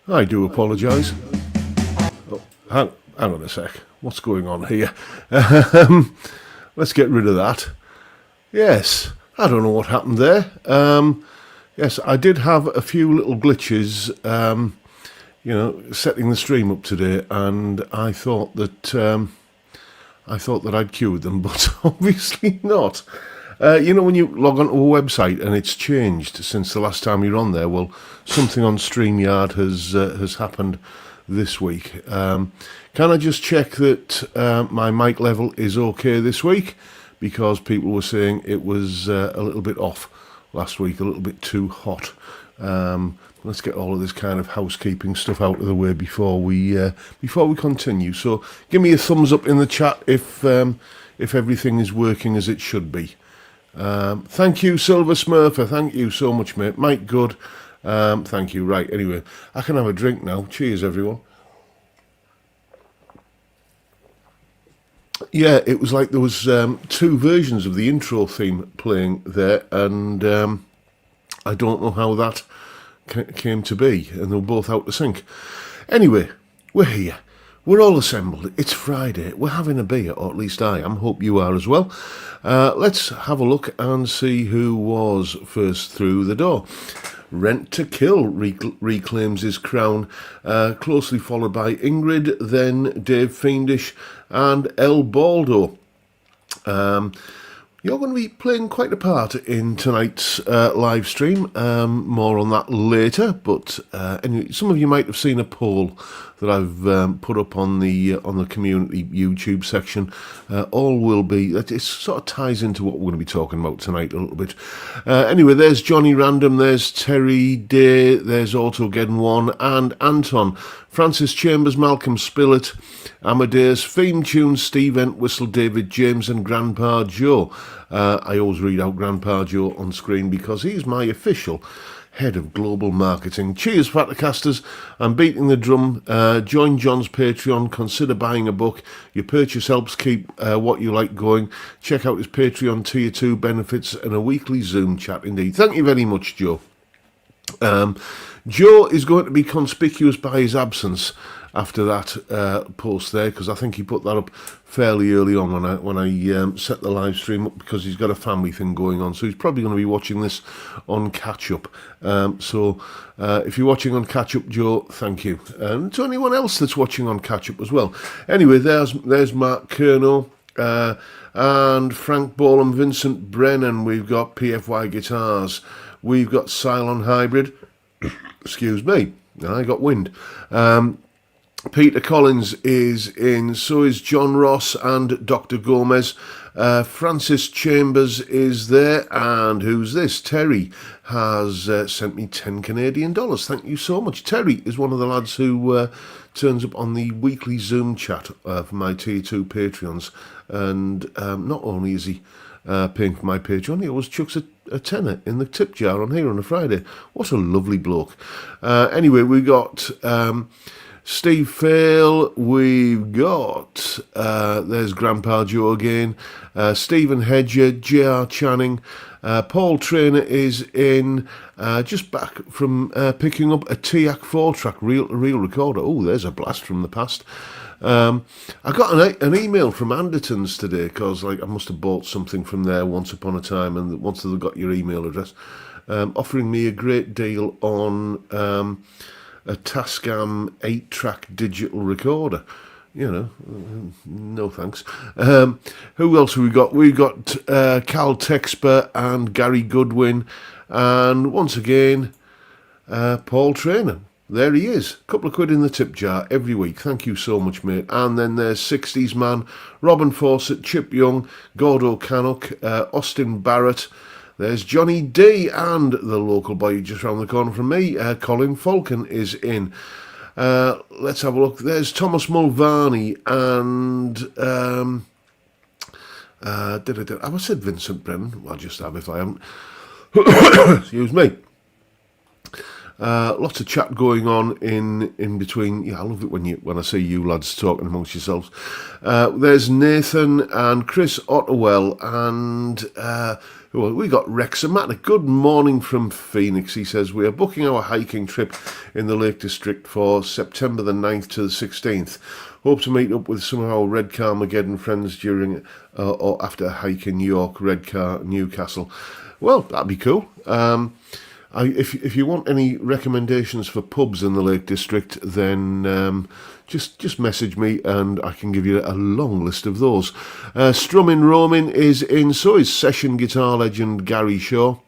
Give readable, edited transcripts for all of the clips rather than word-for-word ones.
I do apologise. Oh, hang on a sec. What's going on here? Let's get rid of that. Yes, I don't know what happened there. Yes, I did have a few little glitches, setting the stream up today, and I thought that I'd cured them, but obviously not. When you log onto a website and it's changed since the last time you're on there, well, something on StreamYard has happened this week. Can I just check that my mic level is okay this week? Because people were saying it was a little bit off last week, a little bit too hot. Let's get all of this kind of housekeeping stuff out of the way before we continue. So give me a thumbs up in the chat if everything is working as it should be. Thank you, Silver Smurfer. Thank you so much, mate. Mike Good. Thank you. Right, anyway, I can have a drink now. Cheers, everyone. Yeah, it was like there was two versions of the intro theme playing there, and I don't know how that came to be, and they were both out of sync. Anyway, we're here. We're all assembled. It's Friday. We're having a beer, or at least I am. Hope you are as well. Let's have a look and see who was first through the door. Rent to Kill reclaims his crown, closely followed by Ingrid, then Dave Fiendish and El Baldo. You're going to be playing quite a part in tonight's live stream. More on that later, but anyway, some of you might have seen a poll that I've put up on the community YouTube section. All will be, it sort of ties into what we're going to be talking about tonight a little bit. Anyway, there's Johnny Random, there's Terry Day, there's Autogeddon1 and Anton, Francis Chambers, Malcolm Spillett, Amadeus, Theme Tunes, Steve Entwistle, David James and Grandpa Joe. I always read out Grandpa Joe on screen because he's my official head of global marketing. Cheers, Fattercasters. I'm beating the drum. Join John's Patreon. Consider buying a book. Your purchase helps keep what you like going. Check out his Patreon Tier 2 benefits and a weekly Zoom chat indeed. Thank you very much, Joe. Joe is going to be conspicuous by his absence after that post there, because I think he put that up fairly early on when I set the live stream up, because he's got a family thing going on, so he's probably going to be watching this on catch up. So if you're watching on catch up, Joe, thank you, and to anyone else that's watching on catch up as well. Anyway, there's Mark Kerno and Frank Ball and Vincent Brennan. We've got PFY Guitars. We've got Cylon Hybrid. Excuse me, I got wind. Peter Collins is in, so is John Ross and Dr. Gomez. Francis Chambers is there, and who's this? Terry has sent me 10 Canadian dollars. Thank you so much. Terry is one of the lads who turns up on the weekly Zoom chat for my Tier 2 Patreons, and not only is he paying for my Patreon, he always chucks a tenner in the tip jar on here on a Friday. What a lovely bloke. Anyway, we got Steve Fail, we've got, there's Grandpa Joe again, Stephen Hedger, J.R. Channing, Paul Trainer is in, just back from picking up a TIAC 4-track reel recorder. Oh, there's a blast from the past. I got an email from Andertons today, because I must have bought something from there once upon a time, and once they've got your email address, offering me a great deal on a Tascam 8-track digital recorder. No thanks. Who else have we got? We've got Cal Texper and Gary Goodwin, and once again, Paul Trainer. There he is. A couple of quid in the tip jar every week. Thank you so much, mate. And then there's 60s Man, Robin Fawcett, Chip Young, Gordo Canuck, Austin Barrett. There's Johnny D and the local boy just round the corner from me, Colin Falcon is in. Let's have a look. There's Thomas Mulvaney and have I said Vincent Brennan? Well, I just have if I haven't. Excuse me. Lots of chat going on in between. Yeah, I love it when I see you lads talking amongst yourselves. There's Nathan and Chris Ottawell and we got Rex and Matt. Good morning from Phoenix. He says we are booking our hiking trip in the Lake District for September the 9th to the 16th. Hope to meet up with some of our Redcar Mageddon friends during or after hiking York, Redcar, Newcastle. Well, that'd be cool. If you want any recommendations for pubs in the Lake District, then just message me and I can give you a long list of those. Strumming Roaming is in, so is session guitar legend Gary Shaw.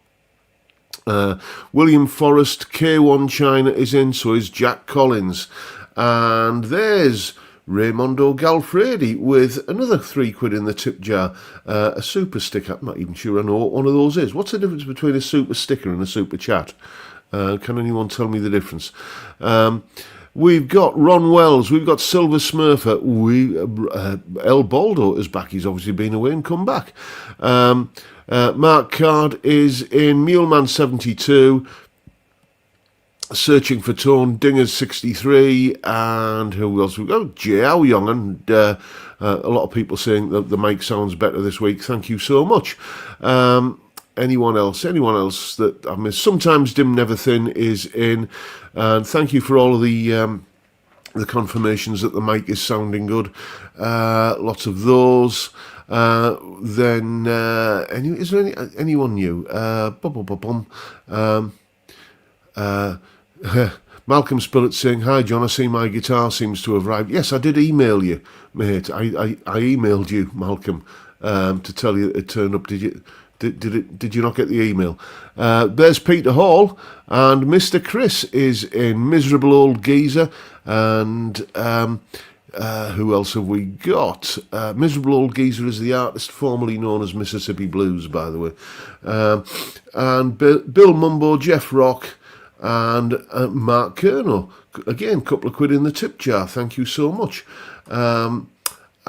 William Forrest, K1 China is in, so is Jack Collins. And there's Raymondo Galfredi with another £3 in the tip jar, a super sticker. I'm not even sure I know what one of those is. What's the difference between a super sticker and a super chat? Can anyone tell me the difference? We've got Ron Wells, we've got Silver Smurfer, El Baldo is back. He's obviously been away and come back. Mark Card is in, Muleman72, Searching for Tone, Dingers 63, and who else? We've got J.L. Young, and a lot of people saying that the mic sounds better this week. Thank you so much. Anyone else that I've missed? Sometimes Dim Never Thin is in, and thank you for all of the confirmations that the mic is sounding good. Lots of those. Then is there anyone new? Malcolm Spillett saying, "Hi John, I see my guitar seems to have arrived." Yes, I did email you, mate. I emailed you, Malcolm, to tell you it turned up. Did you? Did you not get the email? There's Peter Hall, and Mr. Chris is in, Miserable Old Geezer, and who else have we got? Miserable Old Geezer is the artist formerly known as Mississippi Blues, by the way. And Bill Mumbo, Jeff Rock, and Mark Kerno. Again, couple of quid in the tip jar. Thank you so much.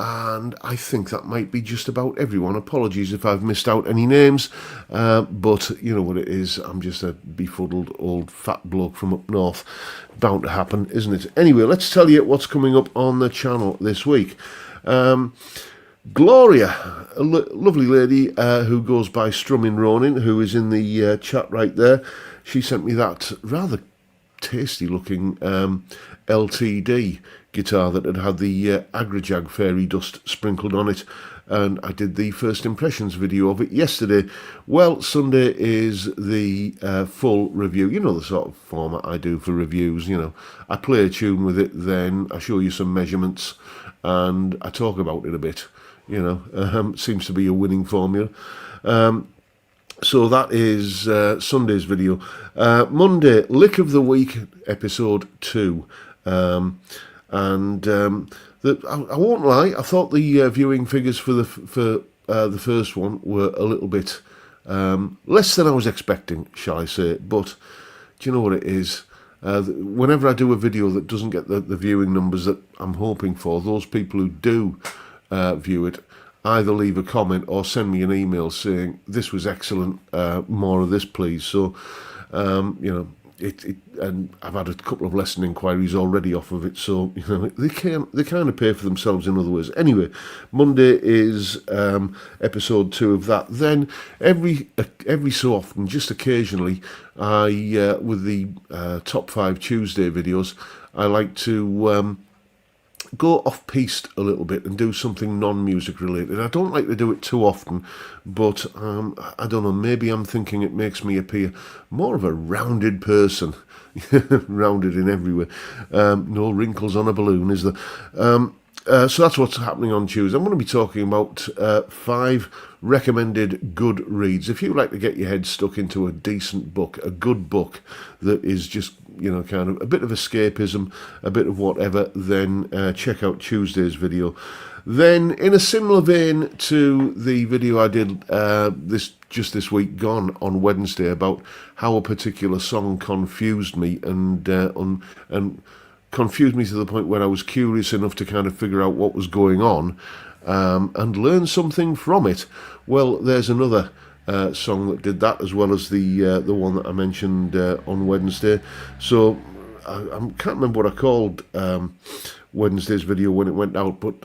And I think that might be just about everyone. Apologies if I've missed out any names, but you know what it is. I'm just a befuddled old fat bloke from up north. Bound to happen, isn't it? Anyway, let's tell you what's coming up on the channel this week. Gloria, a lovely lady who goes by Strumming Ronin, who is in the chat right there. She sent me that rather tasty-looking LTD guitar that had the Agrajag fairy dust sprinkled on it, and I did the first impressions video of it yesterday. Well, Sunday is the full review. You know the sort of format I do for reviews, you know. I play a tune with it, then I show you some measurements, and I talk about it a bit, you know. Seems to be a winning formula. So that is Sunday's video. Monday, Lick of the Week, episode 2. I won't lie, I thought the viewing figures for the first one were a little bit less than I was expecting, shall I say. But do you know what it is? Whenever I do a video that doesn't get the viewing numbers that I'm hoping for, those people who do view it either leave a comment or send me an email saying, "This was excellent, more of this please." So, you know, and I've had a couple of lesson inquiries already off of it, so you know they kind of pay for themselves in other ways. Anyway, Monday is episode 2 of that. Then every so often, just occasionally, I with the top 5 Tuesday videos, I like to go off-piste a little bit and do something non-music related. I don't like to do it too often, but I don't know, maybe I'm thinking it makes me appear more of a rounded person. Rounded in every way. No wrinkles on a balloon, is there? So that's what's happening on Tuesday. I'm going to be talking about 5 recommended good reads. If you like to get your head stuck into a decent book, a good book that is just, you know, kind of a bit of escapism, a bit of whatever, then check out Tuesday's video. Then, in a similar vein to the video I did this week gone on Wednesday about how a particular song confused me and confused me to the point where I was curious enough to kind of figure out what was going on and learn something from it. Well, there's another song that did that, as well as the one that I mentioned on Wednesday. So I can't remember what I called Wednesday's video when it went out, but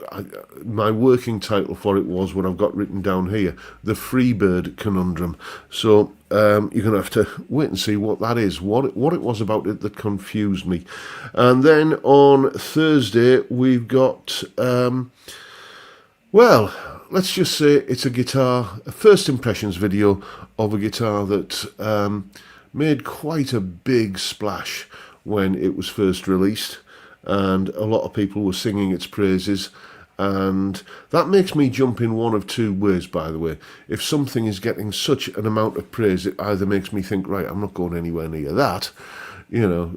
my working title for it was what I've got written down here, the Freebird Conundrum. So you're going to have to wait and see what that is, what it was about it that confused me. And then on Thursday we've got, well, let's just say it's a first impressions video of a guitar that made quite a big splash when it was first released, and a lot of people were singing its praises, and that makes me jump in one of two ways, by the way. If something is getting such an amount of praise, it either makes me think, right, I'm not going anywhere near that, you know,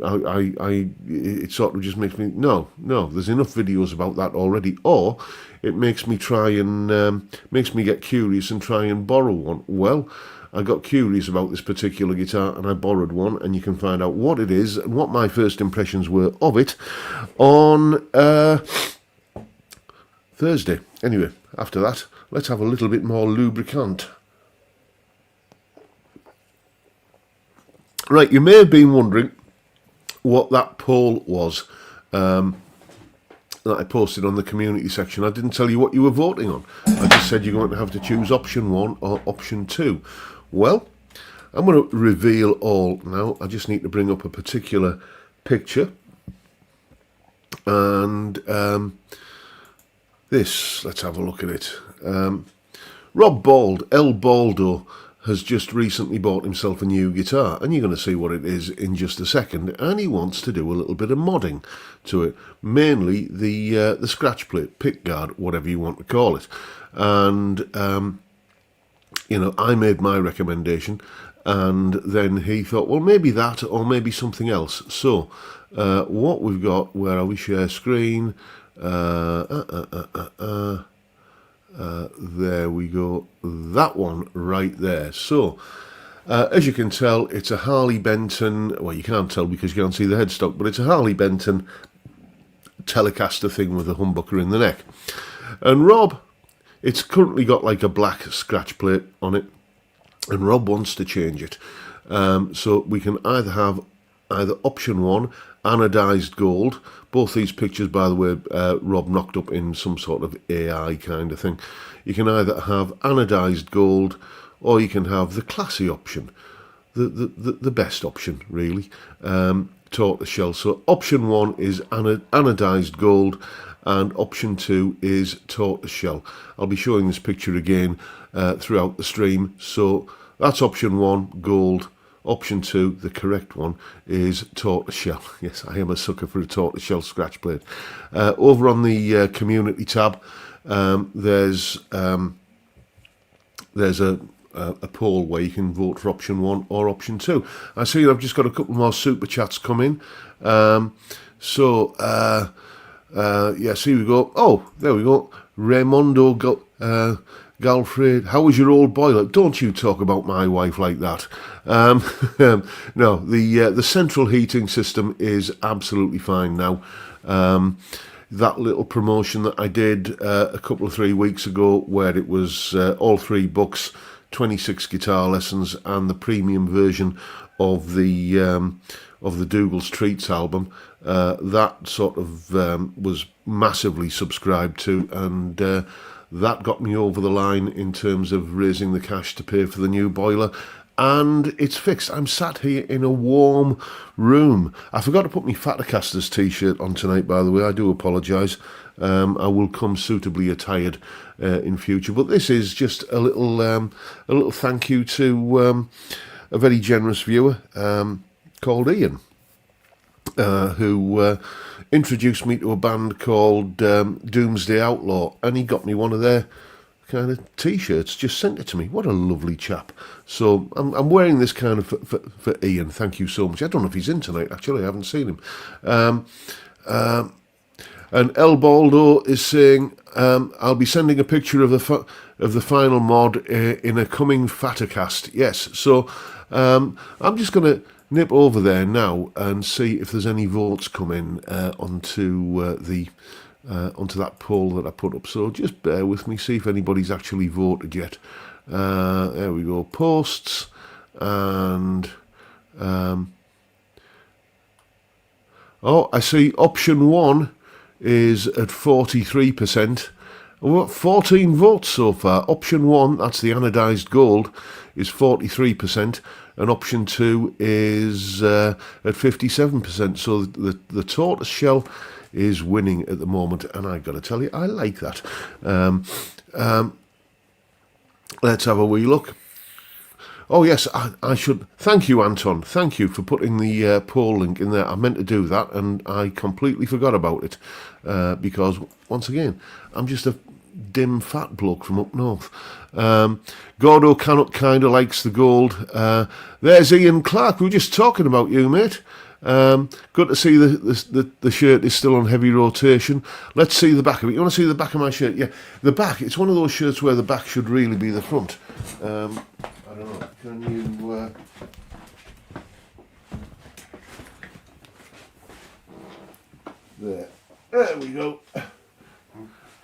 it sort of just makes me, no, there's enough videos about that already, or it makes me try and, makes me get curious and try and borrow one. Well, I got curious about this particular guitar and I borrowed one, and you can find out what it is and what my first impressions were of it on Thursday. Anyway, after that, let's have a little bit more lubricant. Right, you may have been wondering what that poll was that I posted on the community section. I didn't tell you what you were voting on. I just said you're going to have to choose option 1 or option 2. Well, I'm going to reveal all now. I just need to bring up a particular picture. And this, let's have a look at it. Rob Bald, El Baldo, has just recently bought himself a new guitar, and you're going to see what it is in just a second, and he wants to do a little bit of modding to it, mainly the scratch plate, pickguard, whatever you want to call it. And you know, I made my recommendation, and then he thought, well, maybe that or maybe something else. So what we've got, where are we? Share screen, there we go, that one right there. So as you can tell, it's a Harley Benton, well, you can't tell because you can't see the headstock, but it's a Harley Benton Telecaster thing with a humbucker in the neck. And Rob, it's currently got like a black scratch plate on it, and Rob wants to change it. So we can either have option 1, anodized gold. Both these pictures, by the way, Rob knocked up in some sort of AI kind of thing. You can either have anodized gold, or you can have the classy option, the best option, really, tortoiseshell. So option 1 is anodized gold, and option 2 is tortoiseshell. I'll be showing this picture again throughout the stream. So that's option 1, gold. Option 2, the correct one, is tortoiseshell. Yes, I am a sucker for a tortoiseshell scratch plate. Over on the community tab, there's a poll where you can vote for option 1 or option 2. I see I've just got a couple more super chats come in. Yes, here we go. Oh, there we go. Raymondo Galfred, how was your old boiler? Don't you talk about my wife like that. No, the central heating system is absolutely fine now. That little promotion that I did a couple of 3 weeks ago, where it was all 3 books, 26 guitar lessons, and the premium version of the Dougal's Treats album, that sort of was massively subscribed to, and that got me over the line in terms of raising the cash to pay for the new boiler, and it's fixed. I'm sat here in a warm room. I forgot to put my Fatacasters t-shirt on tonight, by the way. I do apologise. I will come suitably attired in future, but this is just a little thank you to a very generous viewer called Ian, who introduced me to a band called Doomsday Outlaw, and he got me one of their kind of t-shirts, just sent it to me. What a lovely chap. So I'm wearing this kind of for Ian. Thank you so much. I don't know if he's in tonight, actually. I haven't seen him. And El Baldo is saying, I'll be sending a picture of the final mod in a coming Fatacast. Yes, so I'm just going to nip over there now and see if there's any votes come in onto that poll that I put up. So just bear with me, see if anybody's actually voted yet. There we go, posts, and oh, I see option 1 is at 43%. We've got 14 votes so far. Option 1, that's the anodised gold, is 43%, and option 2 is at 57%. So the tortoise shell is winning at the moment, and I've got to tell you, I like that. Let's have a wee look. Oh yes, I should thank you, Anton. Thank you for putting the poll link in there. I meant to do that, and I completely forgot about it because, once again, I'm just a dim fat bloke from up north. Gordo kind of likes the gold. There's Ian Clark. We were just talking about you, mate. Good to see the shirt is still on heavy rotation. Let's see the back of it. You want to see the back of my shirt? Yeah, the back. It's one of those shirts where the back should really be the front. I don't know. Can you? There we go.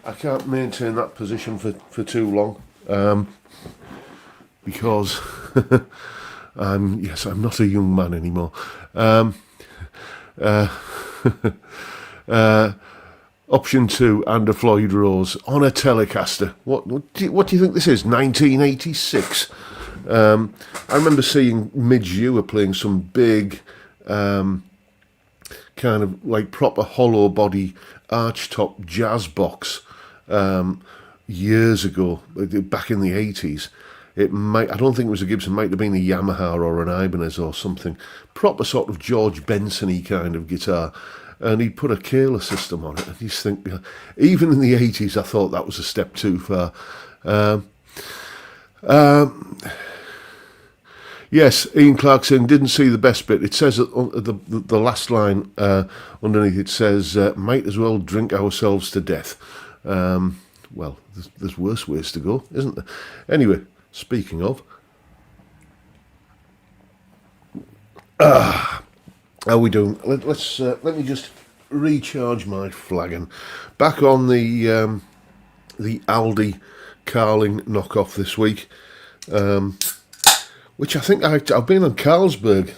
I can't maintain that position for too long because I'm not a young man anymore. Option 2, Under Floyd Rose on a Telecaster. What do you think this is? 1986. I remember seeing Midge Ewer playing some big kind of like proper hollow body archtop jazz box years ago, back in the 80s. I don't think it was a Gibson, it might have been a Yamaha or an Ibanez or something. Proper sort of George Benson-y kind of guitar. And he put a Kahler system on it. And you think, even in the 80s, I thought that was a step too far. Yes, Ian Clarkson didn't see the best bit. It says the last line underneath, it says, might as well drink ourselves to death. Well, there's worse ways to go, isn't there? Anyway, speaking of, how are we doing? Let me just recharge my flagon. Back on the Aldi Carling knockoff this week, which I think I've been on Carlsberg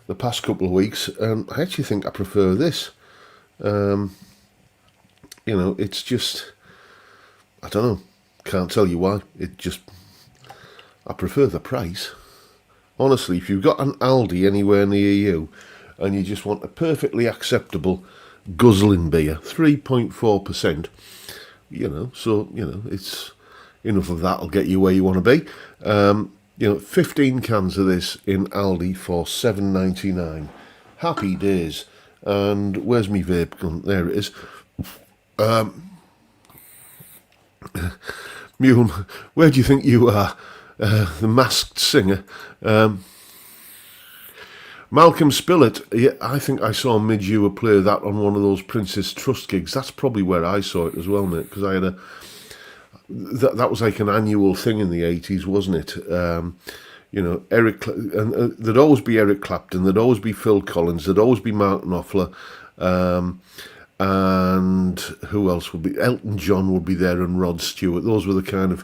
the past couple of weeks, and I actually think I prefer this. It's just, I don't know, can't tell you why. I prefer the price. Honestly, if you've got an Aldi anywhere near you and you just want a perfectly acceptable guzzling beer, 3.4%, it's enough of that'll get you where you want to be. 15 cans of this in Aldi for $7.99. Happy days. And where's my vape gun? There it is. Mule, where do you think you are? The Masked Singer. Malcolm Spillett, yeah, I think I saw Midge Ewer play that on one of those Princess Trust gigs. That's probably where I saw it as well, mate, because I had that was like an annual thing in the 80s, wasn't it? Eric, and there'd always be Eric Clapton, there'd always be Phil Collins, there'd always be Mark Knopfler, and who else would be? Elton John would be there, and Rod Stewart. Those were the kind of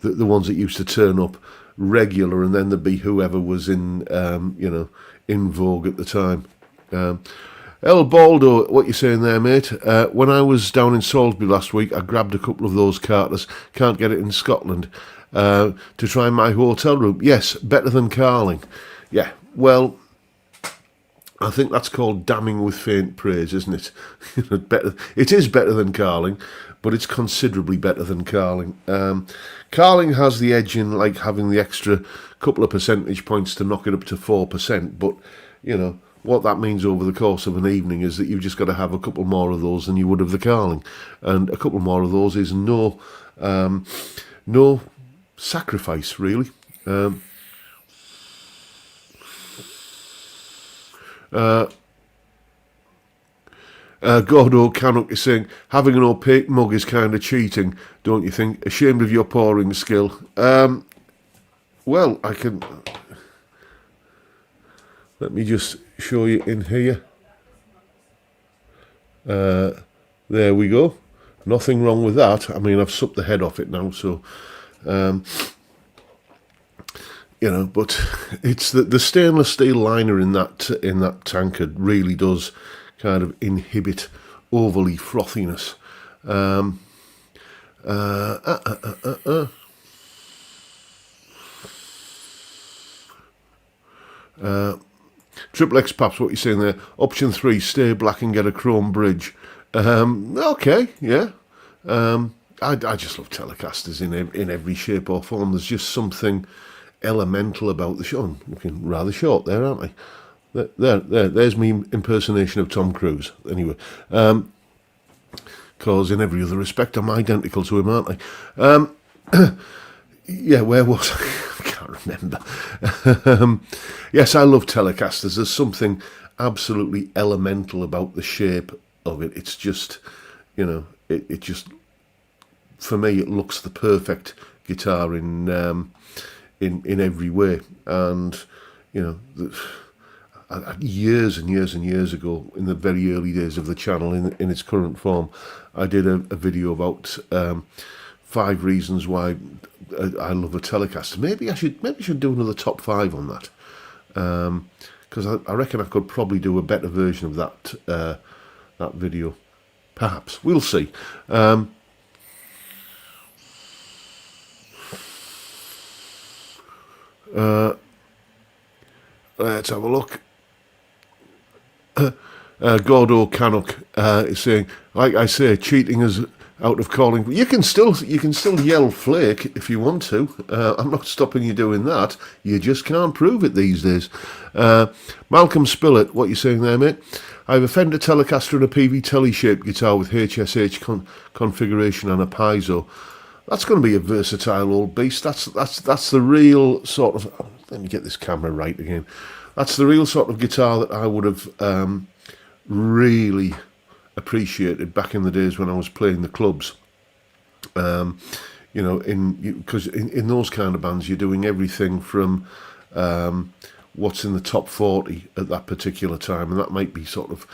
the ones that used to turn up regular, and then there'd be whoever was in vogue at the time. El Baldo, what you saying there, mate? When I was down in Salisbury last week, I grabbed a couple of those Carters. Can't get it in Scotland. To try my hotel room. Yes, better than Carling. Yeah, well, I think that's called damning with faint praise, isn't it? Better. It is better than Carling, but it's considerably better than Carling. Carling has the edge in like having the extra couple of percentage points to knock it up to 4%, but what that means over the course of an evening is that you've just got to have a couple more of those than you would of the Carling, and a couple more of those is no sacrifice, really. Gordo Canuck is saying, having an opaque mug is kind of cheating, don't you think? Ashamed of your pouring skill. Well, I can... Let me just show you in here. There we go. Nothing wrong with that. I mean, I've sucked the head off it now, so... you know, but it's the stainless steel liner in that tankard really does kind of inhibit overly frothiness. Um, uh, uh, uh, uh, uh, Triple X Paps, what you're saying there? Option 3, stay black and get a chrome bridge. Okay, yeah. I just love Telecasters in every shape or form. There's just something elemental about the show. I'm looking rather short there, aren't I? There's me impersonation of Tom Cruise. Anyway, because in every other respect I'm identical to him, aren't I? Yeah, where was I? I can't remember. Yes, I love Telecasters. There's something absolutely elemental about the shape of it. It's just, you know, it just, for me, it looks the perfect guitar in every way. And, you know, years and years and years ago, in the very early days of the channel, in its current form, I did a video about 5 reasons why I love a Telecaster. Maybe I should do another top 5 on that, because I reckon I could probably do a better version of that video. Perhaps we'll see. Let's have a look. Gordo Canuck is saying, like I say, cheating is out of calling. You can still yell flake if you want to. I'm not stopping you doing that. You just can't prove it these days. Malcolm Spillett, what you saying there, mate? I have a Fender Telecaster and a PV Tele-shaped guitar with HSH configuration and a piezo. That's going to be a versatile old beast. That's the real sort of. Let me get this camera right again. That's the real sort of guitar that I would have really appreciated back in the days when I was playing the clubs. You know, because in those kind of bands, you're doing everything from what's in the top 40 at that particular time, and that might be sort of,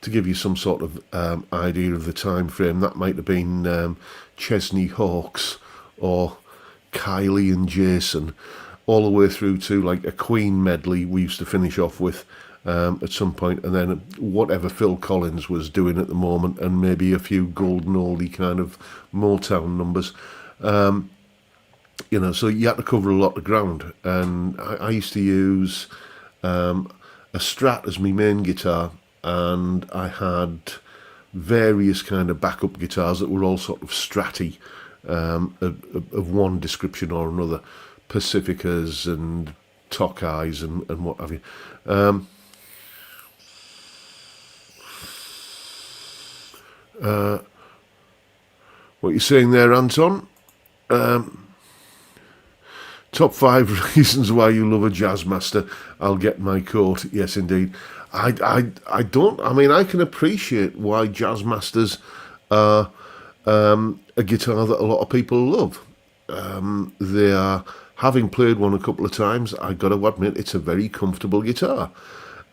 to give you some sort of idea of the time frame, that might have been Chesney Hawkes or Kylie and Jason, all the way through to like a Queen medley we used to finish off with at some point, and then whatever Phil Collins was doing at the moment, and maybe a few golden oldie kind of Motown numbers. You know, so you had to cover a lot of ground, and I used to use a Strat as my main guitar, and I had various kind of backup guitars that were all sort of Stratty, of one description or another, Pacificas and Tokais and what have you. What you're saying there, Anton? Top 5 reasons why you love a jazz master. I'll get my coat. Yes, indeed. I don't. I mean, I can appreciate why jazz masters are a guitar that a lot of people love. They are, having played one a couple of times, I got to admit, it's a very comfortable guitar.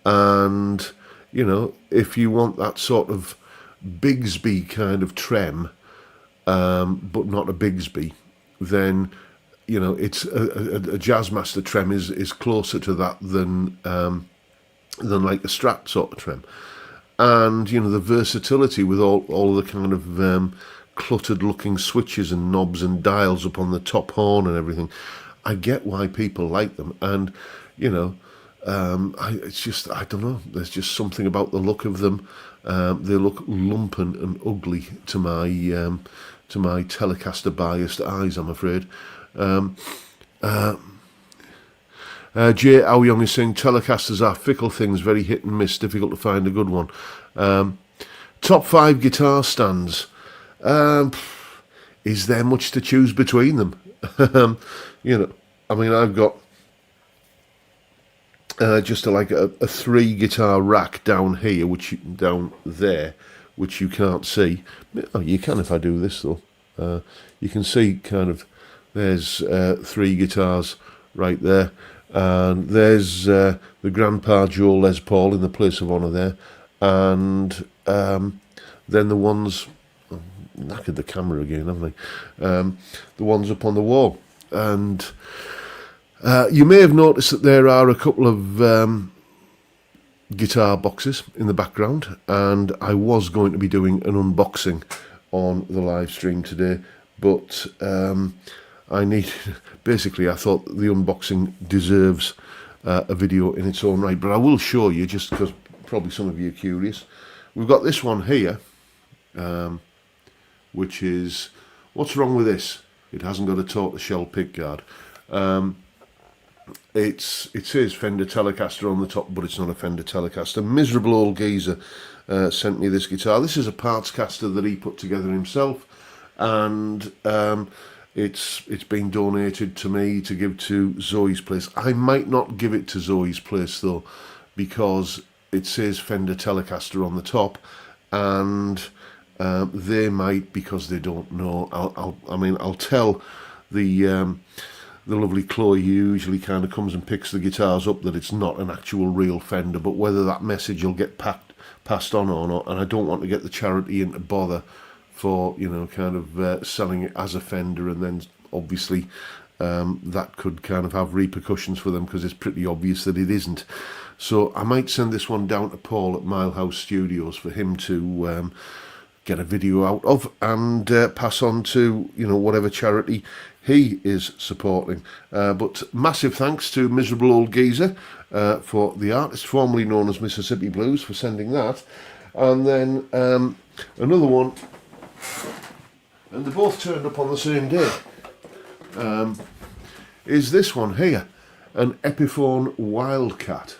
And, you know, if you want that sort of Bigsby kind of trem, but not a Bigsby, then, you know, it's a jazz master trem is closer to that than like a Strat sort of trem. And, you know, the versatility with all the kind of cluttered looking switches and knobs and dials up on the top horn and everything. I get why people like them, and, you know, it's just, I don't know, there's just something about the look of them. They look lumpen and ugly to my Telecaster biased eyes, I'm afraid. Jay Aoyong is saying Telecasters are fickle things, very hit and miss, difficult to find a good one. Top 5 guitar stands. Is there much to choose between them? You know, I mean, I've got just like a 3 guitar rack down here, down there, which you can't see. Oh, you can if I do this though. You can see kind of, there's 3 guitars right there, and there's the Grandpa Joe Les Paul in the place of honour there, and then the ones, oh, knackered the camera again, haven't I? The ones up on the wall, and You may have noticed that there are a couple of guitar boxes in the background, and I was going to be doing an unboxing on the live stream today, but basically I thought the unboxing deserves a video in its own right, but I will show you just because probably some of you are curious. We've got this one here, which is, what's wrong with this? It hasn't got a tortoiseshell pickguard. It says Fender Telecaster on the top, but it's not a Fender Telecaster. Miserable old geezer sent me this guitar. This is a parts caster that he put together himself, and it's been donated to me to give to Zoe's place. I might not give it to Zoe's place though, because it says Fender Telecaster on the top, and they might, because they don't know. I'll tell the lovely Chloe, who usually kind of comes and picks the guitars up, that it's not an actual real Fender, but whether that message will get passed on or not, and I don't want to get the charity into bother for, you know, kind of selling it as a Fender, and then obviously that could kind of have repercussions for them, because it's pretty obvious that it isn't. So I might send this one down to Paul at Milehouse Studios for him to get a video out of, and pass on to, you know, whatever charity he is supporting. But massive thanks to Miserable Old Geezer for the artist formerly known as Mississippi Blues for sending that. And then another one, and they both turned up on the same day, is this one here, an Epiphone Wildcat.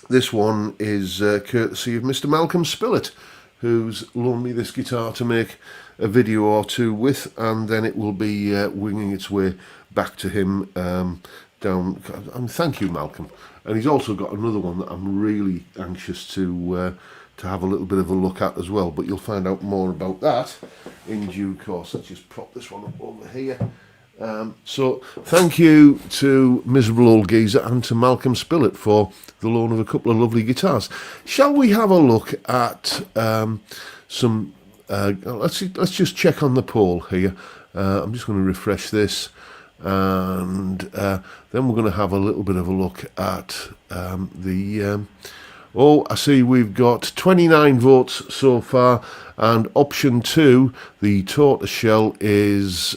This one is courtesy of Mr. Malcolm Spillett, who's loaned me this guitar to make a video or two with, and then it will be winging its way back to him down. And thank you, Malcolm. And he's also got another one that I'm really anxious to have a little bit of a look at as well, but you'll find out more about that in due course. Let's just prop this one up over here. So thank you to Miserable Old Geezer and to Malcolm Spillett for the loan of a couple of lovely guitars. Shall we have a look at some let's just check on the poll here. I'm just going to refresh this, and then we're going to have a little bit of a look at oh, I see we've got 29 votes so far, and option 2, the tortoiseshell, is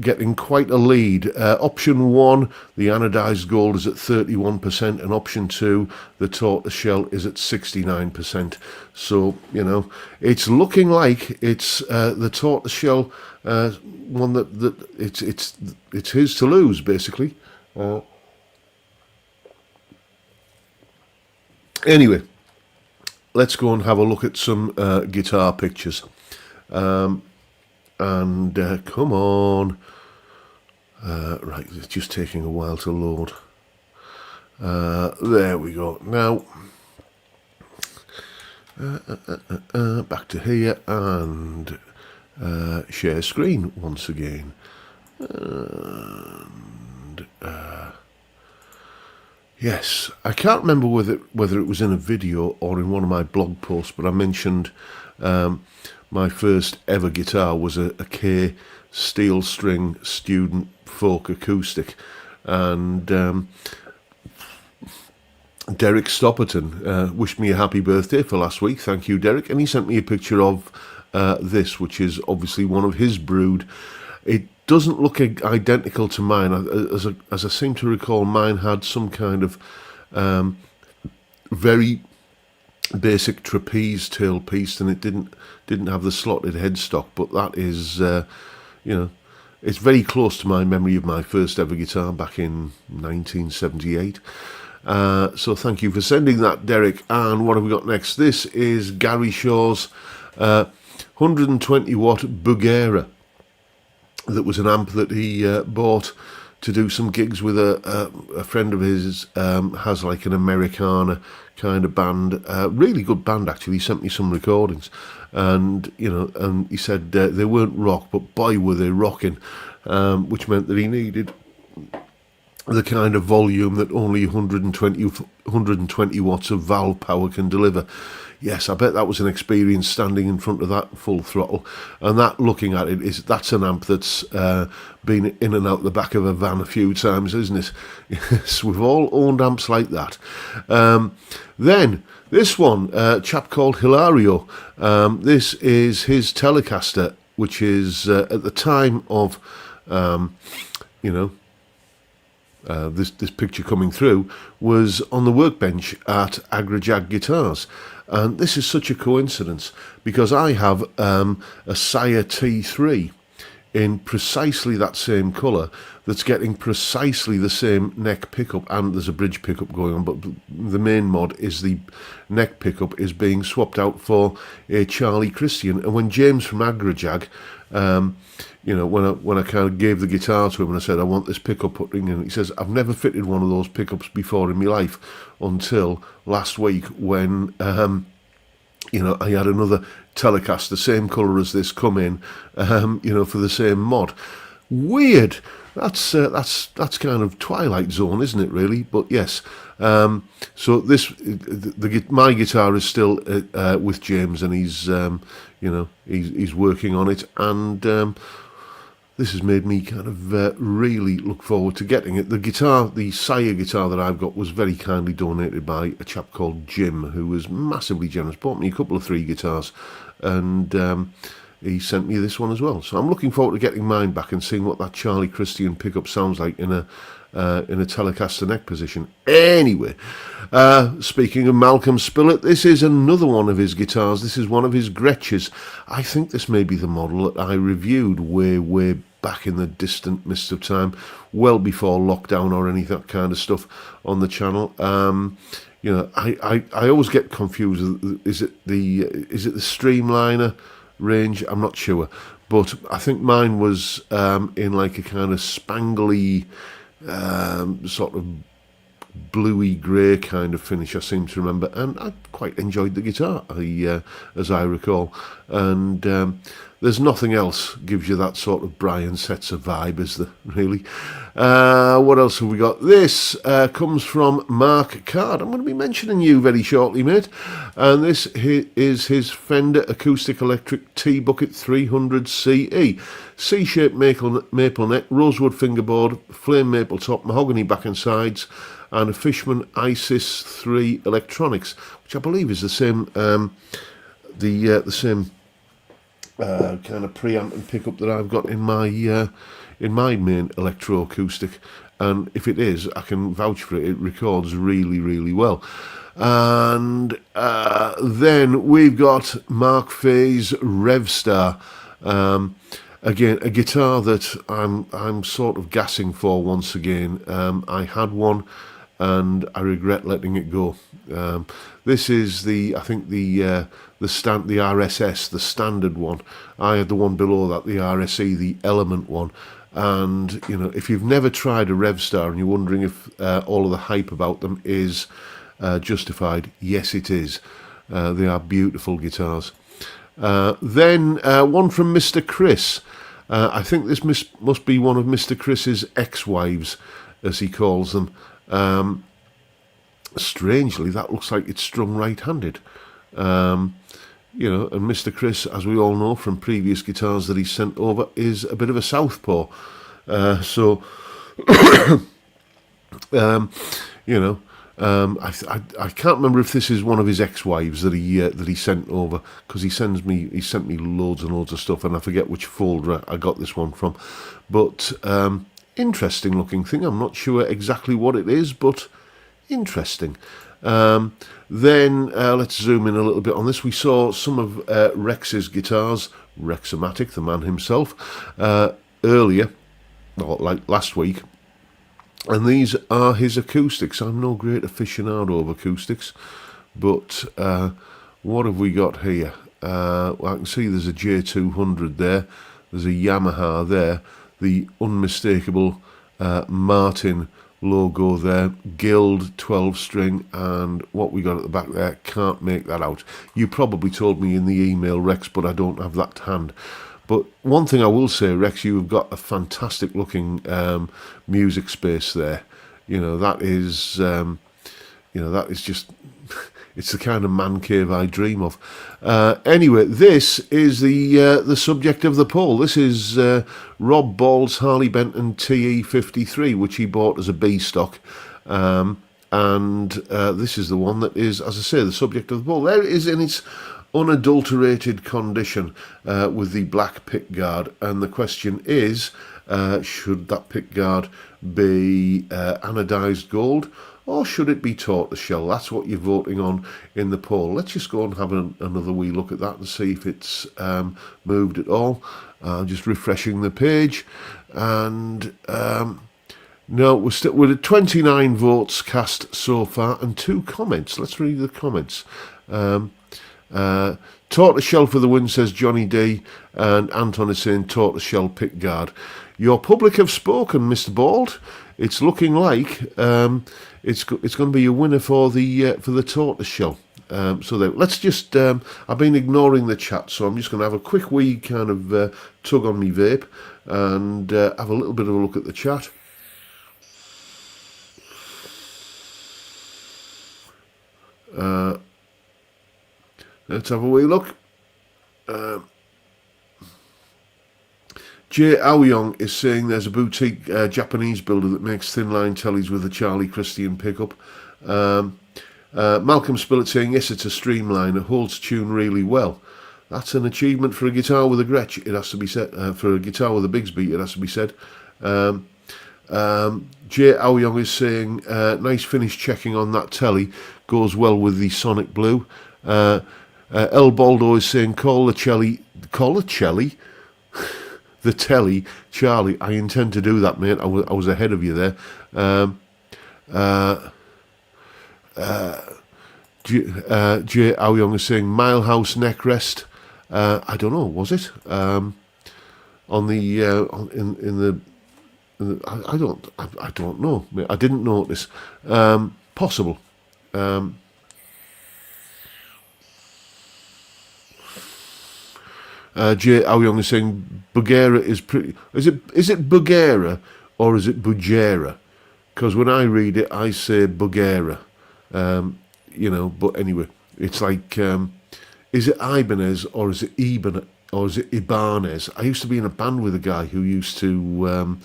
getting quite a lead. Option 1, the anodized gold, is at 31%, and option 2, the tortoiseshell, is at 69%. So, you know, it's looking like it's the tortoiseshell one that it's his to lose, basically. Anyway, let's go and have a look at some guitar pictures. And come on. Right, it's just taking a while to load. There we go. Now, back to here and share screen once again. And yes, I can't remember whether it was in a video or in one of my blog posts, but I mentioned my first ever guitar was a K steel string student folk acoustic, and Derek Stopperton wished me a happy birthday for last week. Thank you, Derek. And he sent me a picture of this, which is obviously one of his brood. It doesn't look identical to mine. As I seem to recall, mine had some kind of very basic trapeze tailpiece, and it didn't have the slotted headstock. But that is, you know, it's very close to my memory of my first ever guitar back in 1978. So thank you for sending that, Derek. And what have we got next? This is Gary Shaw's 120 watt Bugera. That was an amp that he bought to do some gigs with a friend of his, has like an Americana kind of band, really good band actually. He sent me some recordings, and you know, and he said they weren't rock, but boy were they rocking, which meant that he needed the kind of volume that only 120 watts of valve power can deliver. Yes, I bet that was an experience standing in front of that full throttle, and that, looking at it, that's an amp that's been in and out the back of a van a few times, isn't it? Yes, we've all owned amps like that. Then this one, a chap called Hilario. This is his Telecaster, which is at the time of this picture coming through, was on the workbench at Agrajag Guitars. And this is such a coincidence, because I have a Sire T3 in precisely that same colour that's getting precisely the same neck pickup, and there's a bridge pickup going on, but the main mod is the neck pickup is being swapped out for a Charlie Christian. And when James from Agrajag, when I kind of gave the guitar to him and I said, I want this pickup putting in, he says, I've never fitted one of those pickups before in my life until last week when, I had another Telecaster, same colour as this, come in, for the same mod. Weird. That's kind of Twilight Zone, isn't it, really? But yes. So my guitar is still with James, and he's he's working on it, and this has made me kind of really look forward to getting it. The Sire guitar that I've got was very kindly donated by a chap called Jim, who was massively generous, bought me a couple of 3 guitars, and he sent me this one as well. So I'm looking forward to getting mine back and seeing what that Charlie Christian pickup sounds like in a Telecaster neck position. Anyway, speaking of Malcolm Spillett, this is another one of his guitars. This is one of his Gretches. I think this may be the model that I reviewed way back in the distant mist of time, well before lockdown or any of that kind of stuff on the channel. I always get confused. Is it the Streamliner range? I'm not sure, but I think mine was in like a kind of spangly, sort of bluey grey kind of finish, I seem to remember, and I quite enjoyed the guitar, as I recall. And there's nothing else gives you that sort of Brian Setzer vibe, is there, really? What else have we got? This comes from Mark Card. I'm going to be mentioning you very shortly, mate. And this is his Fender Acoustic Electric T-Bucket 300 CE. C-shaped maple neck, rosewood fingerboard, flame maple top, mahogany back and sides, and a Fishman Isis 3 electronics, which I believe is the same, the same kind of preamp and pickup that I've got in my main electroacoustic. And if it is, I can vouch for it. It records really, really well. And then we've got Mark Fay's Revstar. Again, a guitar that I'm sort of gassing for once again. I had one, and I regret letting it go. This is the RSS, the standard one. I had the one below that, the RSE, the Element one. And if you've never tried a Revstar and you're wondering if all of the hype about them is justified, yes, it is. They are beautiful guitars. Then one from Mr. Chris. I think this must be one of Mr. Chris's ex-wives, as he calls them. Strangely, that looks like it's strung right-handed. And Mr. Chris, as we all know from previous guitars that he's sent over, is a bit of a southpaw. I can't remember if this is one of his ex-wives that he sent over, because he sent me loads and loads of stuff, and I forget which folder I got this one from. But interesting looking thing. I'm not sure exactly what it is, but interesting. Then let's zoom in a little bit on this. We saw some of Rex's guitars, Rexomatic, the man himself, earlier, or like last week. And these are his acoustics. I'm no great aficionado of acoustics, but what have we got here? Well, I can see there's a J200 there. There's a Yamaha there. The unmistakable Martin logo there. Guild 12-string, and what we got at the back there, can't make that out. You probably told me in the email, Rex, but I don't have that to hand. But one thing I will say, Rex, you've got a fantastic looking music space there. that is, that is just, it's the kind of man cave I dream of. Anyway, this is the subject of the poll. This is Rob Ball's Harley Benton TE53, which he bought as a B stock. And this is the one that is, as I say, the subject of the poll. There it is in its unadulterated condition with the black pickguard. And the question is, should that pickguard be anodised gold, or should it be tortoiseshell? That's what you're voting on in the poll. Let's just go and have another wee look at that and see if it's moved at all. Just refreshing the page. And no, we're at 29 votes cast so far and 2 comments. Let's read the comments. Tortoiseshell for the win, says Johnny D, and Anton is saying tortoiseshell pickguard. Your public have spoken, Mr. Bald. It's looking like it's going to be a winner for the tortoiseshell. So there, let's just. I've been ignoring the chat, so I'm just going to have a quick wee kind of tug on me vape and have a little bit of a look at the chat. Let's have a wee look. Jay Aoyong is saying there's a boutique Japanese builder that makes thin line tellies with a Charlie Christian pickup. Malcolm Spillett saying yes, it's a streamliner, holds tune really well. That's an achievement for a guitar with a Gretsch, it has to be said. For a guitar with a Bigsby, it has to be said. Jay Aoyong is saying nice finish checking on that telly, goes well with the Sonic Blue. El Baldo is saying call the telly, the telly, Charlie. I intend to do that, mate. I was ahead of you there. Jay Aoyong is saying Milehouse neck rest. I don't know, was it on the in the? I don't know. I didn't notice. Possible. Jay Aoyong is saying Bugera is pretty. Is it Bugera or is it Bugera? Because when I read it, I say Bugera. But anyway, it's like, is it Ibanez or is it Ibanez? I used to be in a band with a guy who used to,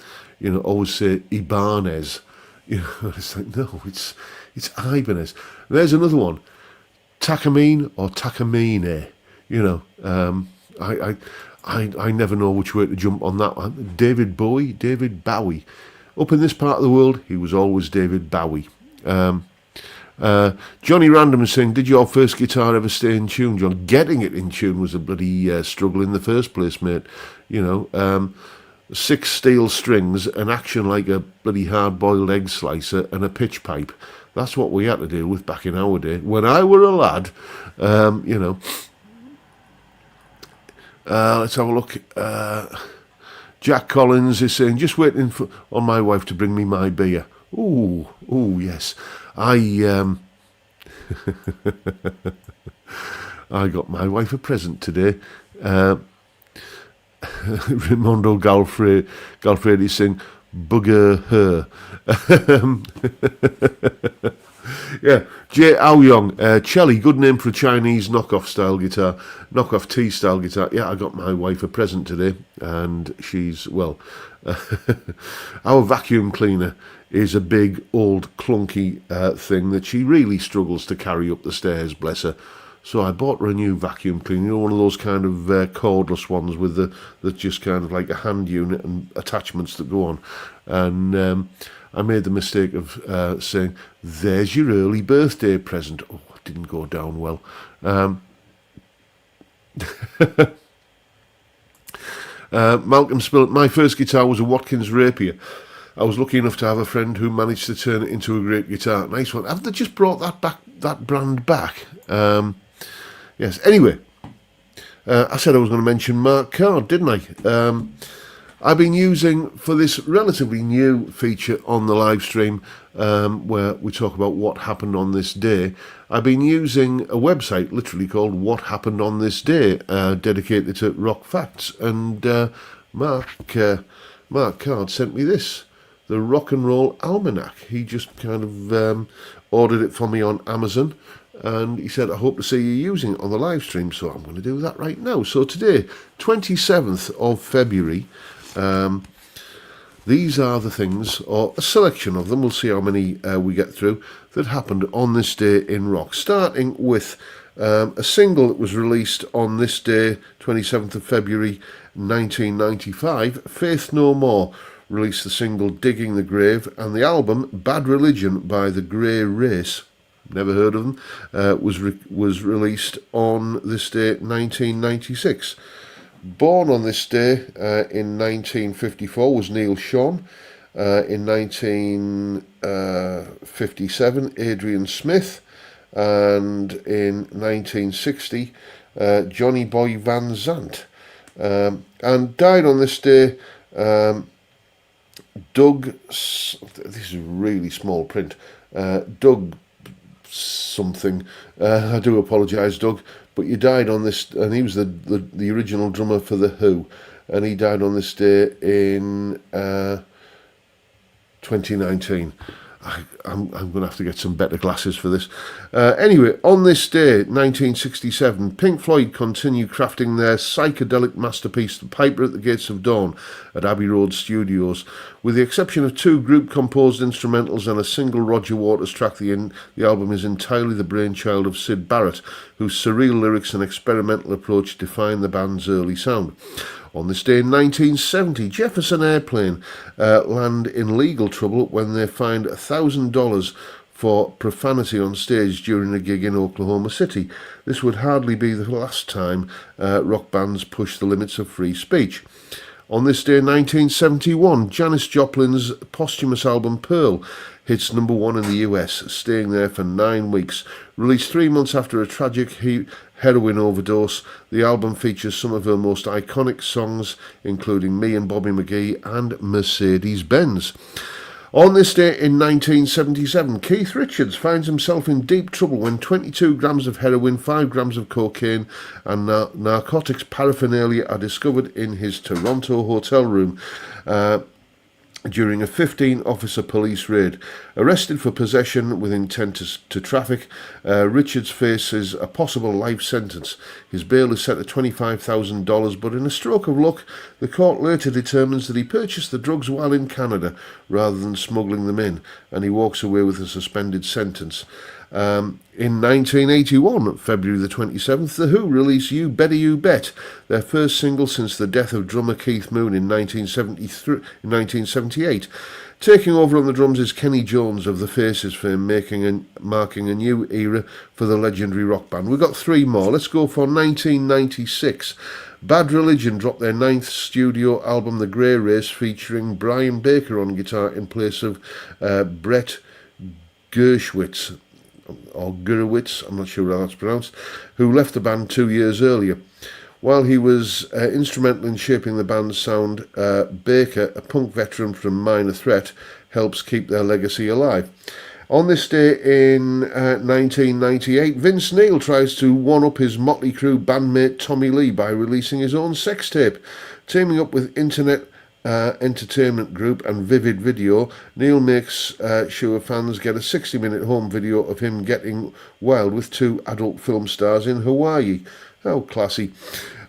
always say Ibanez. It's like, no, it's Ibanez. There's another one, Takamine or Takamine. I never know which way to jump on that one. David Bowie. Up in this part of the world, he was always David Bowie. Johnny Random is saying, did your first guitar ever stay in tune, John? Getting it in tune was a bloody struggle in the first place, mate. 6 steel strings, an action like a bloody hard-boiled egg slicer, and a pitch pipe. That's what we had to deal with back in our day. When I were a lad, let's have a look. Jack Collins is saying, just waiting on my wife to bring me my beer. Ooh, yes. I got my wife a present today. Raimondo Galfredi is saying, bugger her. Yeah, Jay Aoyong, Chelly, good name for a Chinese knockoff tea style guitar. Yeah, I got my wife a present today, and she's, well, our vacuum cleaner is a big, old, clunky thing that she really struggles to carry up the stairs, bless her. So I bought her a new vacuum cleaner, one of those kind of cordless ones with that's just kind of like a hand unit and attachments that go on. And I made the mistake of saying, there's your early birthday present. Oh, it didn't go down well. Malcolm Spillett, my first guitar was a Watkins Rapier. I was lucky enough to have a friend who managed to turn it into a great guitar. Nice one. Haven't they just brought that brand back? Yes, anyway. I said I was going to mention Mark Card, didn't I? I've been using, for this relatively new feature on the live stream, where we talk about what happened on this day, I've been using a website literally called What Happened on This Day, dedicated to rock facts. And Mark Card sent me this. the Rock and Roll Almanac. He just kind of ordered it for me on Amazon, and he said, I hope to see you using it on the live stream, so I'm going to do that right now. So today, 27th of February, these are the things, or a selection of them, we'll see how many we get through, that happened on this day in rock. Starting with a single that was released on this day, 27th of February 1995, Faith No More released the single Digging the Grave, and the album Bad Religion by the Grey Race, never heard of them, was released on this day, 1996. Born on this day in 1954 was Neil Schon. In 1957, Adrian Smith. And in 1960, Johnny Boy Van Zandt. And died on this day, Doug, this is really small print, Doug something, I do apologise, Doug, but you died on this, and he was the original drummer for The Who, and he died on this day in 2019. I'm going to have to get some better glasses for this. Anyway, on this day, 1967, Pink Floyd continue crafting their psychedelic masterpiece, The Piper at the Gates of Dawn, at Abbey Road Studios. With the exception of 2 group-composed instrumentals and a single Roger Waters track, the album is entirely the brainchild of Syd Barrett, whose surreal lyrics and experimental approach define the band's early sound. On this day in 1970, Jefferson Airplane land in legal trouble when they fined $1,000 for profanity on stage during a gig in Oklahoma City. This would hardly be the last time rock bands push the limits of free speech. On this day in 1971, Janis Joplin's posthumous album Pearl hits number 1 in the US, staying there for 9 weeks. Released 3 months after a tragic heroin overdose, the album features some of her most iconic songs, including Me and Bobby McGee and Mercedes-Benz. On this day in 1977, Keith Richards finds himself in deep trouble when 22 grams of heroin, 5 grams of cocaine and narcotics paraphernalia are discovered in his Toronto hotel room during a 15-officer police raid. Arrested for possession with intent to traffic, Richards faces a possible life sentence. His bail is set at $25,000, but in a stroke of luck, the court later determines that he purchased the drugs while in Canada rather than smuggling them in, and he walks away with a suspended sentence. In 1981, February the 27th, The Who released You Better You Bet, their first single since the death of drummer Keith Moon in 1978. Taking over on the drums is Kenny Jones of the Faces fame, marking a new era for the legendary rock band. We've got 3 more. Let's go for 1996. Bad Religion dropped their 9th studio album, The Grey Race, featuring Brian Baker on guitar in place of Brett Gershwitz, or Gurewitz, I'm not sure how that's pronounced, who left the band 2 years earlier. While he was instrumental in shaping the band's sound, Baker, a punk veteran from Minor Threat, helps keep their legacy alive. On this day in 1998, Vince Neil tries to one-up his Motley Crue bandmate Tommy Lee by releasing his own sex tape. Teaming up with Internet Entertainment Group and Vivid Video, Neil makes sure fans get a 60-minute home video of him getting wild with 2 adult film stars in Hawaii. How classy.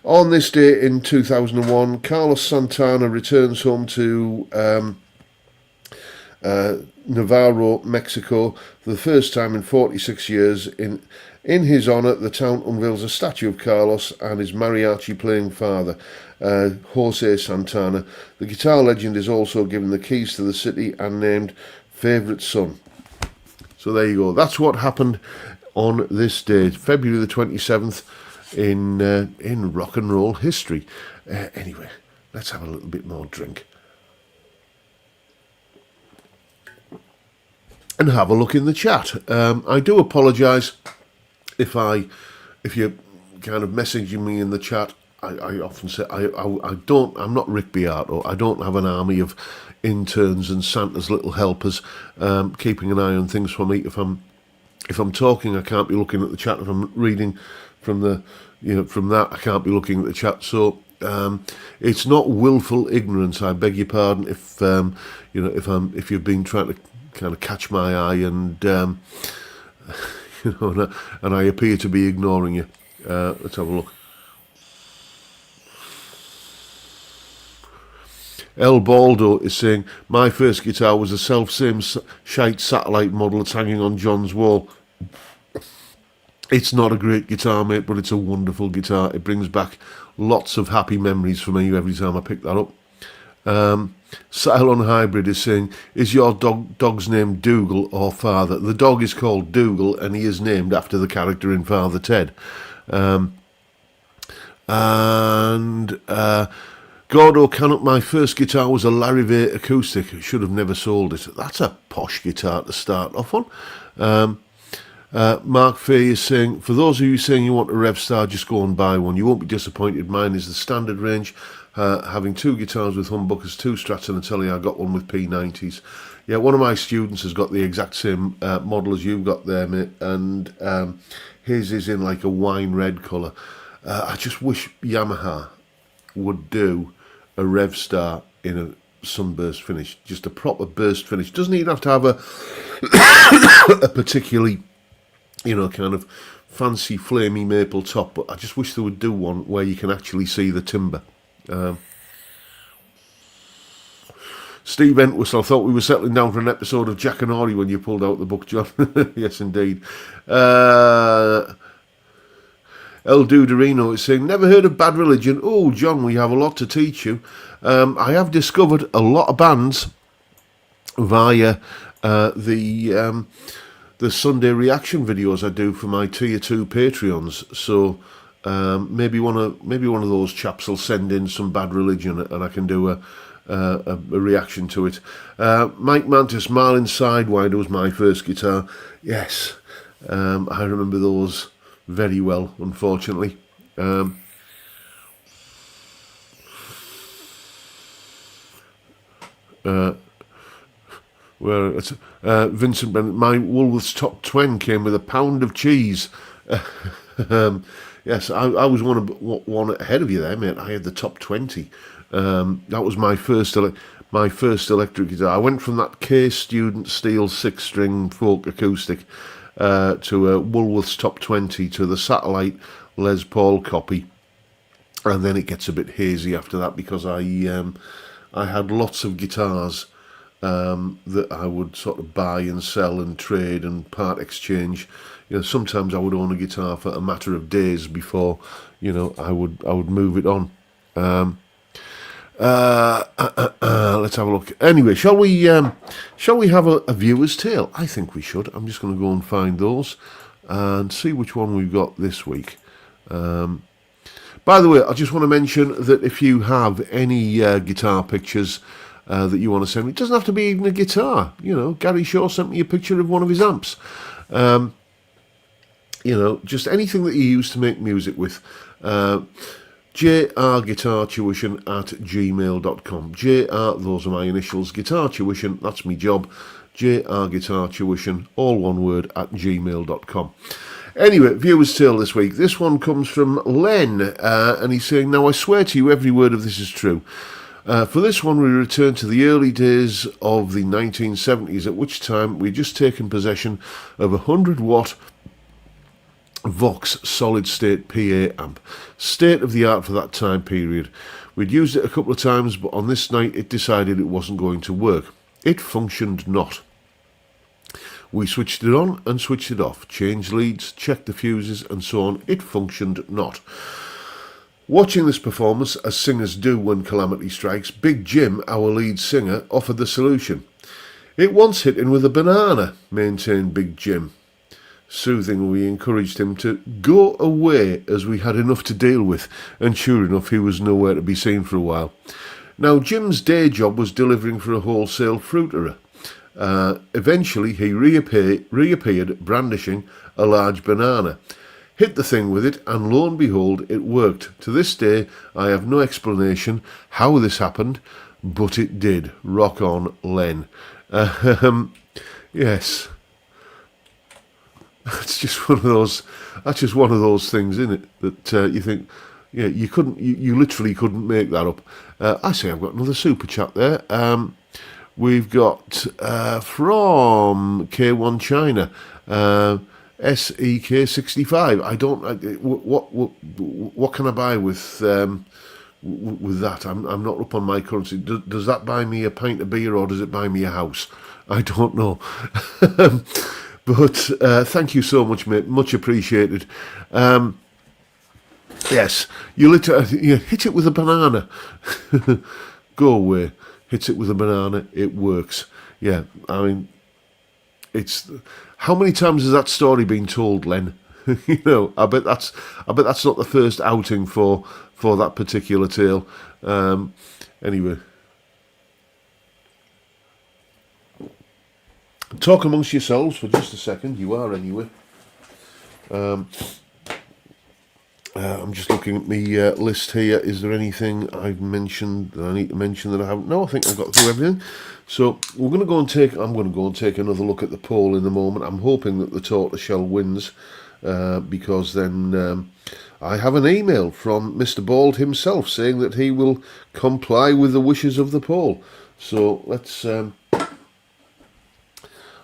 On this day in 2001, Carlos Santana returns home to Navarro, Mexico, for the first time in 46 years. In his honour, the town unveils a statue of Carlos and his mariachi-playing father, Jose Santana. The guitar legend is also given the keys to the city and named Favourite Son. So there you go. That's what happened on this day, February the 27th, in rock and roll history. Anyway, let's have a little bit more drink. And have a look in the chat. I do apologise if you're kind of messaging me in the chat. I often say I'm not Rick Beato. I don't have an army of interns and Santa's little helpers keeping an eye on things for me. If I'm talking, I can't be looking at the chat. If I'm reading from that, I can't be looking at the chat. So It's not willful ignorance. I beg your pardon if if you've been trying to kind of catch my eye and and I appear to be ignoring you. Let's have a look. El Baldo is saying, my first guitar was a self-same shite satellite model that's hanging on John's wall. It's not a great guitar, mate, but it's a wonderful guitar. It brings back lots of happy memories for me every time I pick that up. Cylon Hybrid is saying, is your dog's name Dougal or Father? The dog is called Dougal and he is named after the character in Father Ted. Gordo Canuck, my first guitar was a Larrivate acoustic. I should have never sold it. That's a posh guitar to start off on. Mark Fay is saying, for those of you saying you want a Revstar, just go and buy one. You won't be disappointed. Mine is the standard range, having 2 guitars with humbuckers, 2 Strats and a Telly. I got one with P90s. Yeah, one of my students has got the exact same model as you've got there, mate, and his is in like a wine red colour. I just wish Yamaha would do a Revstar in a sunburst finish, just a proper burst finish. Doesn't even have to have a particularly, kind of fancy flamey maple top, but I just wish they would do one where you can actually see the timber. Steve Entwistle, I thought we were settling down for an episode of Jack and Ori when you pulled out the book, John. Yes, indeed. El Duderino is saying, never heard of Bad Religion. Oh, John, we have a lot to teach you. I have discovered a lot of bands via the Sunday reaction videos I do for my Tier 2 Patreons. So maybe one of those chaps will send in some Bad Religion and I can do a reaction to it. Mike Mantis, Marlin Sidewinder was my first guitar. Yes, I remember those very well, unfortunately. Vincent Bennett, my Woolworths top 20 came with a pound of cheese. Yes, I was one ahead of you there, mate. I had the top 20. That was my first electric guitar. I went from that K Student Steel 6-string folk acoustic to a Woolworths top 20 to the satellite Les Paul copy, and then it gets a bit hazy after that because I had lots of guitars that I would sort of buy and sell and trade and part exchange. Sometimes I would own a guitar for a matter of days before I would move it on. Let's have a look. Anyway, shall we have a viewer's tale? I think we should. I'm just going to go and find those and see which one we've got this week. By the way, I just want to mention that if you have any guitar pictures that you want to send me, it doesn't have to be even a guitar. Gary Shaw sent me a picture of one of his amps. Just anything that you use to make music with. jrguitartuition@gmail.com. JR, those are my initials. Guitar Tuition, that's my job. jrguitartuition, all one word, @gmail.com. Anyway, viewer's tale this week. This one comes from Len, and he's saying, now I swear to you every word of this is true. For this one, we return to the early days of the 1970s, at which time we'd just taken possession of a 100-watt Vox solid-state PA amp. State of the art for that time period. We'd used it a couple of times, but on this night it decided it wasn't going to work. It functioned not. We switched it on and switched it off, changed leads, checked the fuses and so on. It functioned not. Watching this performance, as singers do when calamity strikes, Big Jim, our lead singer, offered the solution. It wants hitting with a banana, maintained Big Jim. Soothingly, we encouraged him to go away as we had enough to deal with, and sure enough he was nowhere to be seen for a while. Now Jim's day job was delivering for a wholesale fruiterer. Eventually he reappeared brandishing a large banana, hit the thing with it, and lo and behold it worked. To this day I have no explanation how this happened, but it did. Rock on, Len. Yes. That's just one of those things, isn't it? That you think, Yeah, you literally couldn't make that up. I say I've got another super chat there. We've got from K1 China, SEK65. What can I buy with that? I'm not up on my currency. Does that buy me a pint of beer or does it buy me a house? I don't know. But thank you so much, mate. Much appreciated. Yes, you hit it with a banana. Go away. Hits it with a banana. It works. Yeah, I mean, it's how many times has that story been told, Len? I bet that's not the first outing for that particular tale. Anyway, talk amongst yourselves for just a second. You are anyway. I'm just looking at my list here. Is there anything I've mentioned that I need to mention that I haven't? No, I think I've got through everything. So I'm going to go and take another look at the poll in a moment. I'm hoping that the tortoiseshell wins because then I have an email from Mr. Bald himself saying that he will comply with the wishes of the poll. So let's go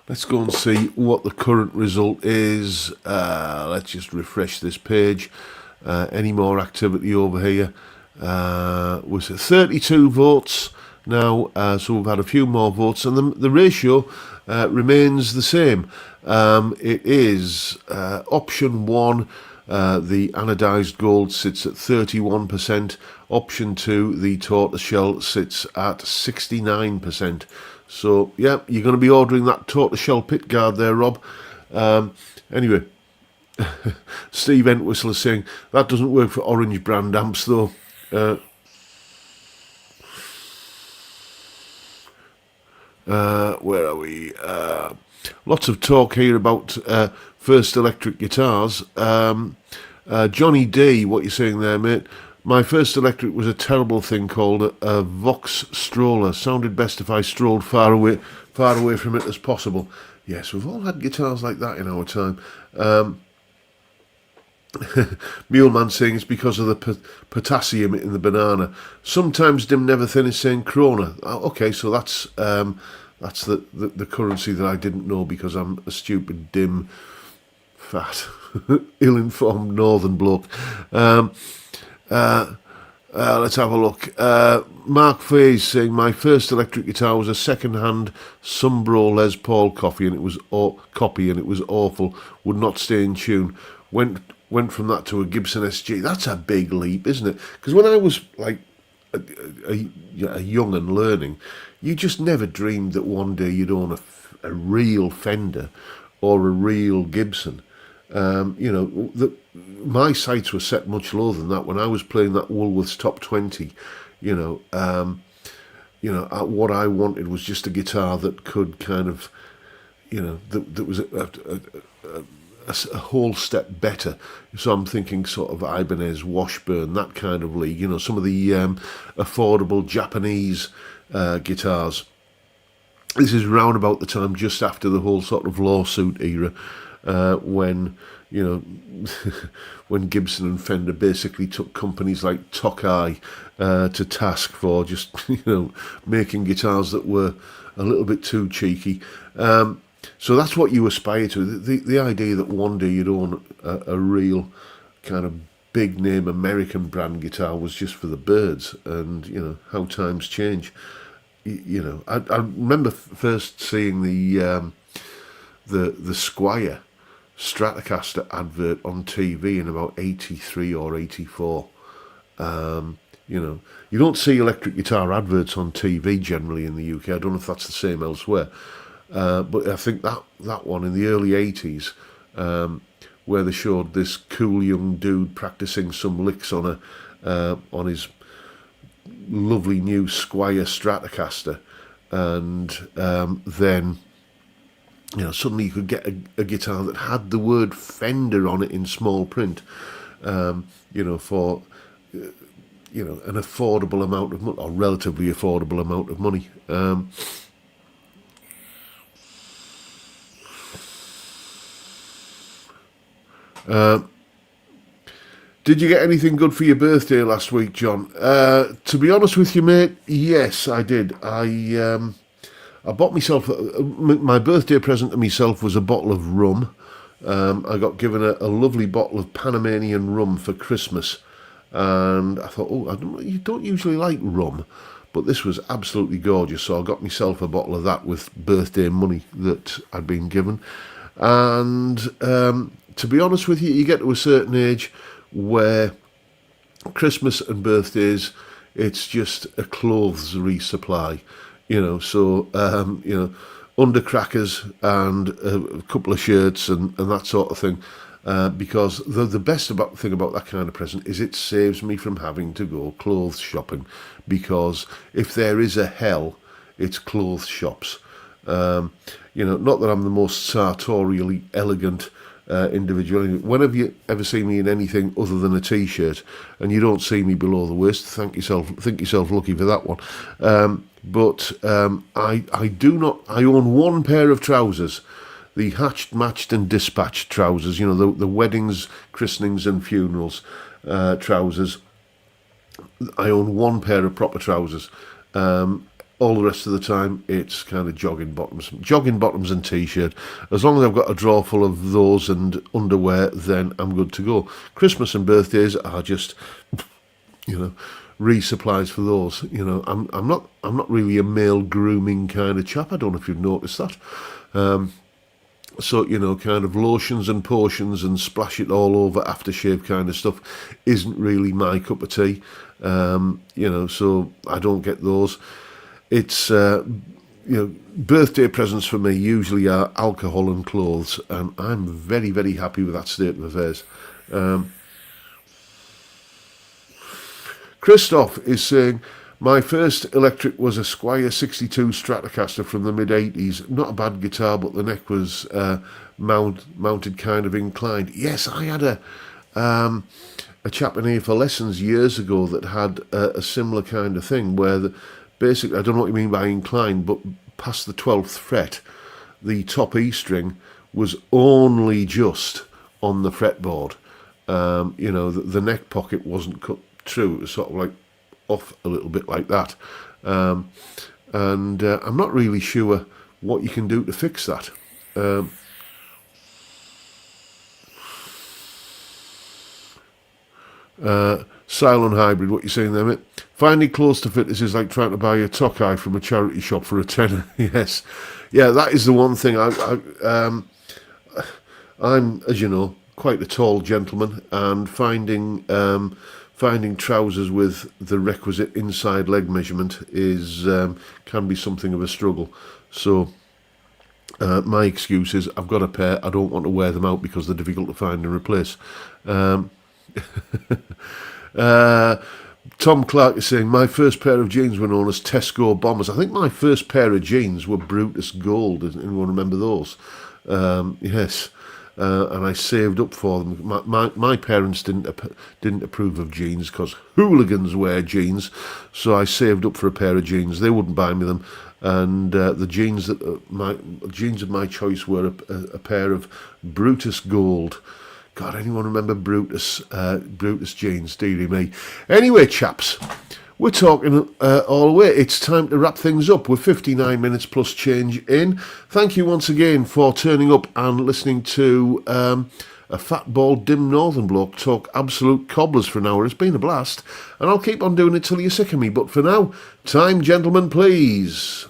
and see what the current result is. Let's just refresh this page. Any more activity over here? Was it 32 votes now? So we've had a few more votes, and the ratio remains the same. It is option 1. The anodised gold sits at 31%. Option 2, the tortoiseshell, sits at 69%. So, yeah, you're going to be ordering that tortoiseshell pickguard there, Rob. Anyway, Steve Entwistle is saying, that doesn't work for orange brand amps, though. Where are we? Lots of talk here about first electric guitars. Johnny D, what you saying there, mate? My first electric was a terrible thing called a Vox stroller. Sounded best if I strolled far away from it as possible. Yes, we've all had guitars like that in our time. Muleman saying it's because of the potassium in the banana. Sometimes dim, never thin is saying krona. Okay, so that's the currency that I didn't know because I'm a stupid, dim, fat, ill-informed northern bloke. Let's have a look. Mark Faye saying my first electric guitar was a second-hand Sumbro Les Paul copy and it was awful. Would not stay in tune. Went from that to a Gibson SG. That's a big leap, isn't it? Because when I was like a young and learning, you just never dreamed that one day you'd own a real Fender or a real Gibson. My sights were set much lower than that when I was playing that Woolworths Top 20. What I wanted was just a guitar that could kind of, that was a whole step better. So I'm thinking sort of Ibanez, Washburn, that kind of league. Some of the affordable Japanese guitars. This is round about the time just after the whole sort of lawsuit era, when when Gibson and Fender basically took companies like Tokai to task for just making guitars that were a little bit too cheeky. So that's what you aspire to. The idea that one day you'd own a real kind of big name American brand guitar was just for the birds. And how times change. I remember first seeing the Squier Stratocaster advert on TV in about 83 or 84. You don't see electric guitar adverts on TV generally in the UK. I don't know if that's the same elsewhere. But I think that one in the early 80s, where they showed this cool young dude practicing some licks on his lovely new Squier Stratocaster, and then suddenly you could get a guitar that had the word Fender on it in small print, for an affordable amount of money, or relatively affordable amount of money. Did you get anything good for your birthday last week, John? To be honest with you, mate, yes, I did. I bought myself my birthday present to myself was a bottle of rum. I got given a lovely bottle of Panamanian rum for Christmas, and I thought, you don't usually like rum, but this was absolutely gorgeous. So I got myself a bottle of that with birthday money that I'd been given, and to be honest with you, you get to a certain age where Christmas and birthdays, it's just a clothes resupply, so, undercrackers and a couple of shirts and that sort of thing, because the best thing about that kind of present is it saves me from having to go clothes shopping, because if there is a hell, it's clothes shops. Not that I'm the most sartorially elegant individual. When have you ever seen me in anything other than a t-shirt? And you don't see me below the waist. Think yourself lucky for that one. But I do not. I own one pair of trousers, the hatched, matched, and dispatched trousers. The weddings, christenings, and funerals trousers. I own one pair of proper trousers. All the rest of the time, it's kind of jogging bottoms and t-shirt. As long as I've got a drawer full of those and underwear, then I'm good to go. Christmas and birthdays are just, resupplies for those. I'm not really a male grooming kind of chap. I don't know if you've noticed that. So, kind of lotions and potions and splash it all over aftershave kind of stuff isn't really my cup of tea. So I don't get those. It's, birthday presents for me usually are alcohol and clothes, and I'm very, very happy with that state of affairs. Christoph is saying, my first electric was a Squier 62 Stratocaster from the mid-80s. Not a bad guitar, but the neck was mounted kind of inclined. Yes, I had a chap in here for lessons years ago that had a similar kind of thing where basically, I don't know what you mean by inclined, but past the 12th fret, the top E string was only just on the fretboard. The neck pocket wasn't cut through. It was sort of like off a little bit like that. And I'm not really sure what you can do to fix that. Silent hybrid, what you saying there, mate? Finding clothes to fit is like trying to buy a Tokai from a charity shop for a tenner. Yes, yeah, that is the one thing. I'm, as you know, quite a tall gentleman, and finding trousers with the requisite inside leg measurement is can be something of a struggle. So my excuse is I've got a pair. I don't want to wear them out because they're difficult to find and replace. Tom Clark is saying, my first pair of jeans were known as Tesco Bombers. I think my first pair of jeans were Brutus Gold. Does anyone remember those? Yes. And I saved up for them. My parents didn't approve of jeans because hooligans wear jeans. So I saved up for a pair of jeans. They wouldn't buy me them. And the jeans of my choice were a pair of Brutus Gold. God, anyone remember Brutus jeans? Dearie me. Anyway, chaps, we're talking all the way. It's time to wrap things up. We're 59 minutes plus change in. Thank you once again for turning up and listening to a fat, bald, dim northern bloke talk absolute cobblers for an hour. It's been a blast, and I'll keep on doing it till you're sick of me. But for now, time, gentlemen, please.